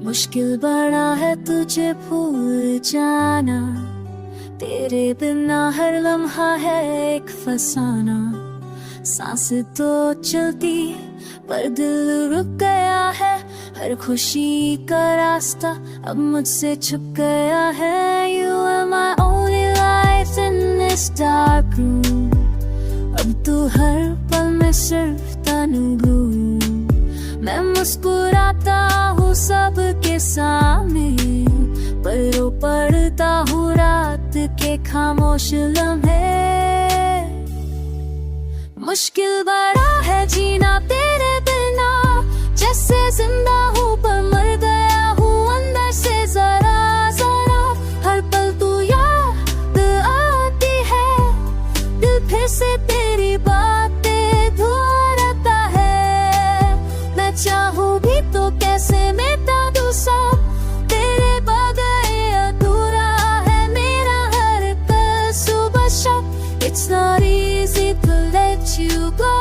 मुश्किल बड़ा है तुझे भूल जाना, तेरे बिना हर लम्हा है एक फसाना। सांस तो चलती पर दिल रुक गया है, हर खुशी का रास्ता अब मुझसे छुप गया है। You are my only light in this dark room, अब तू हर पल में सिर्फ तन्गू। मैं मुस्कुराता हूँ सबके सामने, पर रो पड़ता हूँ रात के खामोश लम्हे। मुश्किल बड़ा है जीना तेरे बिना, जैसे जिंदा हूँ पर मर गया हूँ अंदर से जरा जरा। हर पल तू याद आती है, दिल फिर से तेरी बातें दोहराता है। मैं चाहूँ भी तो कैसे मिटा दूँ सब, तेरे बगैर अधूरा है मेरा हर पल सुबह शाम। It's not easy to let you go,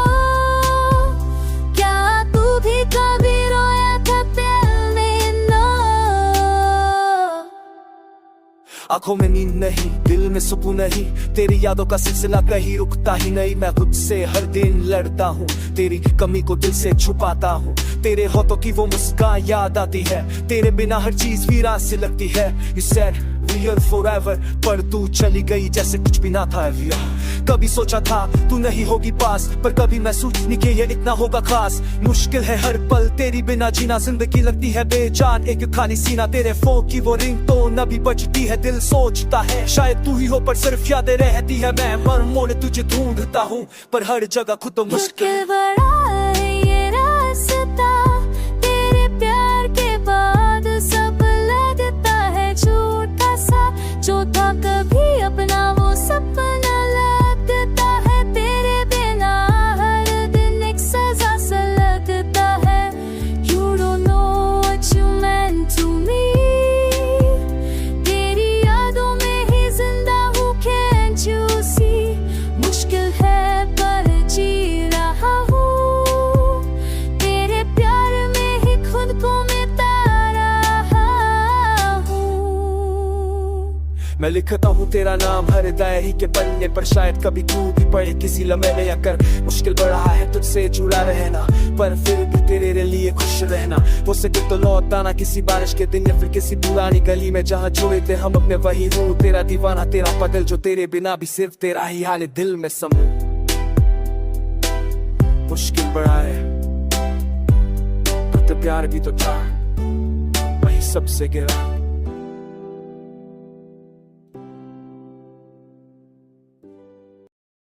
क्या तू भी कभी रोया था दिल में? नो आंखों में नींद नहीं, दिल में सुकून नहीं, तेरी यादों का सिलसिला कहीं रुकता ही नहीं। मैं खुद से हर दिन लड़ता हूँ, तेरी कमी को दिल से छुपाता हूँ। तेरे होठों की वो मुस्कान याद आती है, तेरे बिना हर चीज वीरान सी लगती है। You said we here forever, पर तू चली गई जैसे कुछ भी ना था। कभी सोचा था तू नहीं होगी पास, पर कभी महसूस नहीं कि ये इतना होगा खास। मुश्किल है हर पल तेरी बिना जीना, जिंदगी लगती है बेजान एक खाली सीना। तेरे फोन की वो रिंग तो न भी बजती है, दिल सोचता है शायद तू ही हो, पर सिर्फ यादें रहती है। मैं मर मोड़ तुझे ढूंढता हूँ, पर हर जगह खुद तो मुश्किल बड़ा है ये रास्ता, तेरे प्यार के बाद सब लगता है झूठा सा। जो था कभी अपना वो सपना लगता है, तेरे बिना हर दिन एक सजा सा लगता है। You don't know what you meant to me, तेरी यादों में ही जिंदा हूँ, can't you see? मुश्किल है पर जी रहा हूँ, तेरे प्यार में ही खुद को मिटा रहा हूँ। मैं लिखता हूँ तेरा नाम हर डायरी के पन्ने पर, शायद कभी तू भी पढ़े किसी लम्हे में आकर। मुश्किल बढ़ा है तुझसे जुड़ा रहना, पर फिर भी तेरे लिए खुश रहना। वो सके तो लौट आना किसी बारिश के दिन, या फिर किसी पुरानी गली में जहाँ जुड़े थे हम अपने। वही हूँ तेरा दीवाना, तेरा पागल, जो तेरे बिना भी सिर्फ तेरा ही हाल दिल में समूह। मुश्किल बढ़ा है पर तो प्यार भी तो था, वही सबसे गिरा।